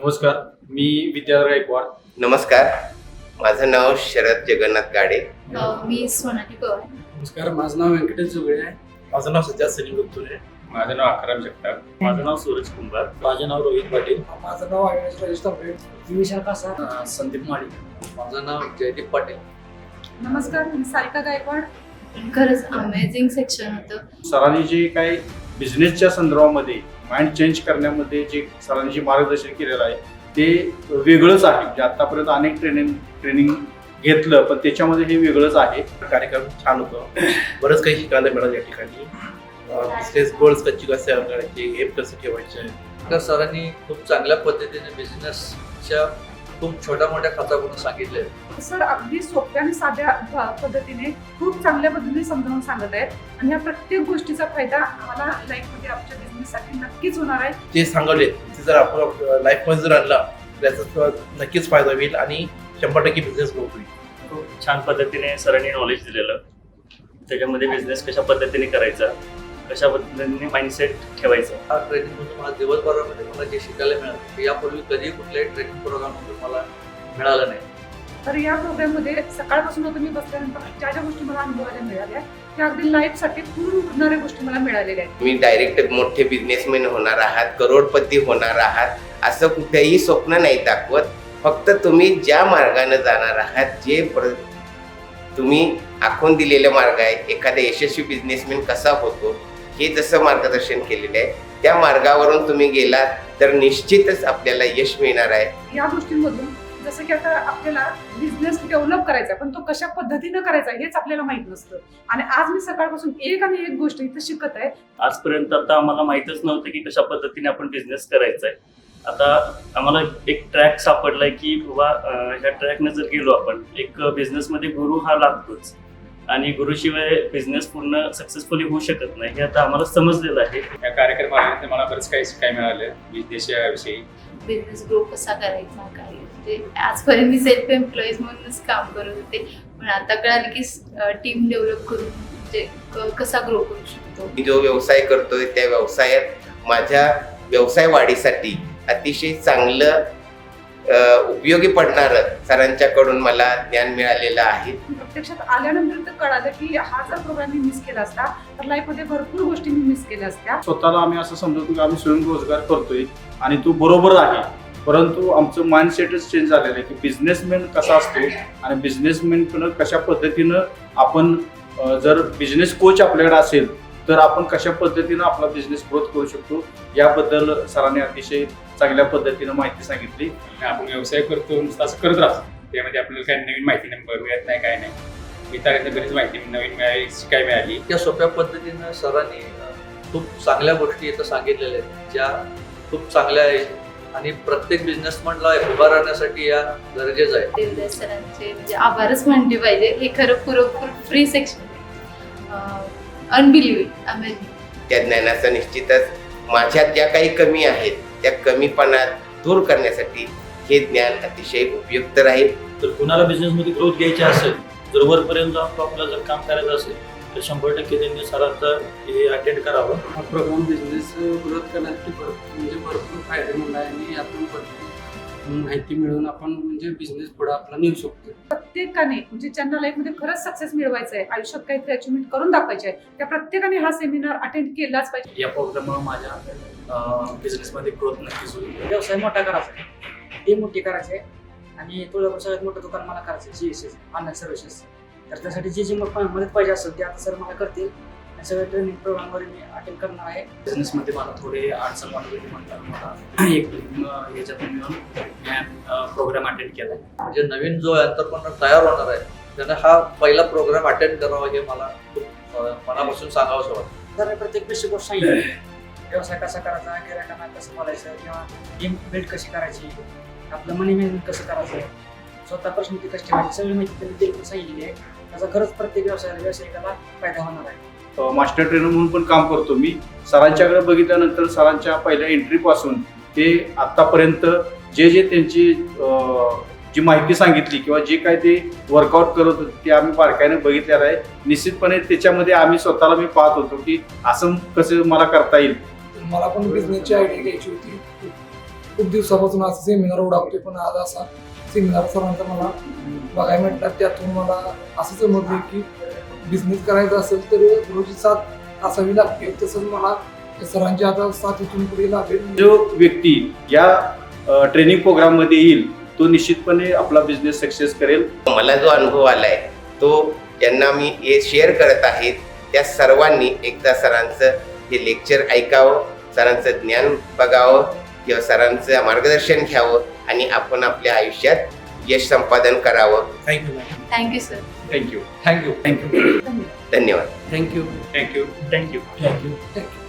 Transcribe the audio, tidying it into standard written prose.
नमस्कार, मी विद्याधर गायकवाड. नमस्कार, माझं नाव शरद जगन्नाथ गाडे. मी सोनाली पवार. नमस्कार, माझं नाव व्यंकटेश जुगळे आहे. माझं नाव सज्जाद सलीम गुप्तुरे. माझं नाव अकराम जगताप. माझं नाव सूरज कुंभार. माझे नाव रोहित पाटील. माझं नाव अविनाश राजेश तांबे. मी विशाल कासा. संदीप माळी. माझं नाव जयदीप पाटील. नमस्कार, मी सारिका गायकवाड. खरंच अमेझिंग सेक्शन होतं. सरांनी जे काही बिझनेसच्या संदर्भामध्ये माइंड चेंज करण्यामध्ये जे सरांनी जे मार्गदर्शन केलेलं आहे ते वेगळंच आहे. म्हणजे आतापर्यंत अनेक ट्रेनिंग घेतलं, पण त्याच्यामध्ये हे वेगळंच आहे. कार्यक्रम छान होतं. बरंच काही शिकायला मिळालं या ठिकाणी. बिझनेस गोल्स कशी कसे करायचे, एम कसं ठेवायचे. तर सरांनी खूप चांगल्या पद्धतीने बिझनेसच्या खूप छोट्या मोठ्या खाचाकडून सांगितले. सर अगदी सोप्या आणि साध्या पद्धतीने खूप चांगल्या पद्धतीने समजावून सांगत आहेत आणि या प्रत्येक गोष्टीचा फायदा आम्हाला लाईफमध्ये आमच्या बिझनेससाठी नक्कीच होणार आहे. जे सांगवले ते जर आपण लाईफमध्ये जर आणला त्याचा नक्कीच फायदा होईल आणि 100% बिझनेस ग्रो होईल. खूप छान पद्धतीने सरांनी नॉलेज दिलेलं. त्याच्यामध्ये बिझनेस कशा पद्धतीने करायचा, कशा पद्धतीने माइंडसेट ठेवायचा. हा ट्रेनिंगमधून मला दिवसभरामध्ये मला जे शिकायला मिळालं ते यापूर्वी कधीही कुठल्याही ट्रेनिंग प्रोग्राममधून मला मिळालं नाही. तर या प्रोग्राममध्ये सकाळपासून तुम्ही बसल्यानंतर ज्या ज्या गोष्टी मला अनुभवायला मिळाल्या त्या अगदी लाईफसाठी पूर्ण उठणाऱ्या गोष्टी मला मिळालेल्या आहेत. मी डायरेक्ट मोठे बिझनेसमॅन होणार आहात, करोडपती होणार आहात असं कुठेही स्वप्न नाही दाखवत. फक्त तुम्ही ज्या मार्गाने जाणार आहात, तुम्ही आखून दिलेला मार्ग आहे, एखादा यशस्वी बिझनेसमॅन कसा होतो हे जसं मार्गदर्शन केलेलं आहे त्या मार्गावरून तुम्ही गेलात तर निश्चितच आपल्याला यश मिळणार आहे. या गोष्टींमधून जसं की आता आपल्याला बिझनेस डेव्हलप करायचा पण तो कशा पद्धतीनं करायचा हेच आपल्याला माहित नसतं आणि आज मी सकाळपासून एक आणि एक गोष्ट इथं शिकत आहे. आजपर्यंत आता आम्हाला माहीतच नव्हतं की कशा पद्धतीने आपण बिझनेस करायचा आहे. आता आम्हाला एक ट्रॅक सापडलाय की बाबा ह्या ट्रॅकने जर गेलो आपण, एक बिझनेसमध्ये गुरु हा लागतोच आणि गुरुशिवाय बिझनेस पूर्ण सक्सेसफुली होऊ शकत नाही हे आता आम्हाला समजलेलं आहे. या कार्यक्रमामध्ये मला बरंच काही शिकायला मिळालं बिझनेसविषयी. बिझनेस ग्रो कसा करायचा काय, म्हणजे आजपर्यंत मी सेल्फ एम्प्लॉईज म्हणूनच काम करत होते, पण आता कळालं की टीम डेव्हलप करून म्हणजे कसा ग्रो करू शकतो. मी जो व्यवसाय करतोय त्या व्यवसायात माझ्या व्यवसाय वाढीसाठी अतिशय चांगलं उपयोगी पडणारं सरांच्याकडून मला ज्ञान मिळालेलं आहे. प्रत्यक्षात आल्यानंतर तर कळालं की हा जर प्रोग्राम मी मिस केला असता तर लाईफमध्ये भरपूर गोष्टी मी मिस केल्या असत्या. स्वतःला आम्ही असं समजतो की आम्ही स्वयंरोजगार करतोय आणि तो बरोबर आहे, परंतु आमचं माइंडसेटच चेंज झालेलं आहे की बिझनेसमॅन कसा असतो आणि बिझनेसमॅन कशा पद्धतीनं आपण जर बिझनेस कोच आपल्याकडे असेल तर आपण कशा पद्धतीनं आपला बिझनेस ग्रोथ करू शकतो याबद्दल सरांनी अतिशय चांगल्या पद्धतीनं माहिती सांगितली. आपण व्यवसाय करतो नुसतं असं करत राहतो, त्यामध्ये आपल्याला काही नवीन माहिती मिळत नाही, काय नाही. मित्रांना बरीच माहिती नवीन शिकायला मिळाली. त्या सोप्या पद्धतीनं सरांनी खूप चांगल्या गोष्टी इथं सांगितलेल्या आहेत ज्या खूप चांगल्या आहेत आणि प्रत्येक बिझनेसमॅनला उभा राहण्यासाठी या गरजेचं आहे. देवदास सरांचे म्हणजे आभारच मानले पाहिजे. हे खरं पुरेपूर फ्री सेक्शन अनबिलिव्हेबल अमेझिंग. त्या ज्ञानाचा निश्चितच माझ्यात ज्या काही कमी आहेत त्या कमीपणा दूर करण्यासाठी हे ज्ञान अतिशय उपयुक्त राहील. तर कुणाला बिझनेसमध्ये ग्रोथ घ्यायची असेल, जर वरपर्यंत आपल्याला जर काम करायचं असेल तर 100% त्यांनी सरांचं हे अटेंड करावं. हा प्रोग्राम बिझनेस ग्रोथ करण्यासाठी भरपूर फायदेमंद आहे आणि यातून भरपूर माहिती मिळवून आपण म्हणजे बिझनेस पुढे आपला नेऊ शकतो. प्रत्येकाने म्हणजे ज्यांना लाईफमध्ये खरंच सक्सेस मिळवायचं आहे, आयुष्यात काहीतरी अचिव्हमेंट करून दाखवायचे आहे, त्या प्रत्येकाने हा सेमिनार अटेंड केलाच पाहिजे. या प्रोग्राममुळे माझ्या बिझनेसमध्ये ग्रोथ नक्कीच होईल. व्यवसाय मोठा करायचा आहे, टीम मोठी करायची आहे आणि तुळजापूर सगळ्यात मोठं दुकान मला करायचं आहे GSS ऑनलाईन सर्व्हिसेस. तर त्यासाठी जी मदत पाहिजे असेल ते आता सर मला करतील. सगळ्या ट्रेनिंग प्रोग्रामवर मी अटेंड करणार आहे. बिझनेसमध्ये मला थोडे अडचण वाटत होती म्हणतात मला एक ह्याच्यातून मिळून प्रोग्राम अटेंड केला. म्हणजे नवीन जो एंटरप्रेन्योर तयार होणार आहे त्याने हा पहिला प्रोग्राम अटेंड करावा हे मला खूप मनापासून सांगावंसं वाटतं. तर प्रत्येक बेसिक गोष्ट सांगितली, व्यवसाय कसा करायचा, गिरायकांना कसं बोलायचं किंवा टीम बिल्ड कशी करायची, आपलं मनी मॅनेजमेंट कसं करायचं, स्वतः पर्सनॅलिटी कशी ठेवायची, सगळी माहिती त्यांनी देखील सांगितलेली आहे. त्याचा खरंच प्रत्येक व्यावसायिकाला फायदा होणार आहे. मास्टर ट्रेनर म्हणून पण काम करतो मी. सरांच्याकडे बघितल्यानंतर सरांच्या पहिल्या एंट्रीपासून ते आत्तापर्यंत जे त्यांची जी माहिती सांगितली किंवा जे काय ते वर्कआउट करत होते ते आम्ही बारकाईने बघितलेलं आहे. निश्चितपणे त्याच्यामध्ये आम्ही स्वतःला मी पाहत होतो की असं कसं मला करता येईल. मला पण बिझनेसची आयडिया घ्यायची होती. खूप दिवसापासून असं सेमिनार उडावतोय, पण आज असा सेमिनार सरांचा मला बघायला भेटला. त्यातून मला असं समजलं की बिझनेस करायचा असेल तर रोज साथ असावी लागते. तसंच मला सरांची आता साथ इथून पुढे लागेल. जो व्यक्ती या ट्रेनिंग प्रोग्राम मध्ये येईल तो निश्चितपणे आपला बिझनेस सक्सेस करेल. मला जो अनुभव आलाय तो ज्यांना मी हे शेअर करत आहेत त्या सर्वांनी एकदा सरांचं हे लेक्चर ऐकावं, सरांचं ज्ञान बघावं किंवा सरांचं मार्गदर्शन घ्यावं आणि आपण आपल्या आयुष्यात यश संपादन करावं. Thank you. Thank you sir. Thank you. Thank you. धन्यवाद. थँक्यू. थँक्यू. थँक्यू. थँक्यू.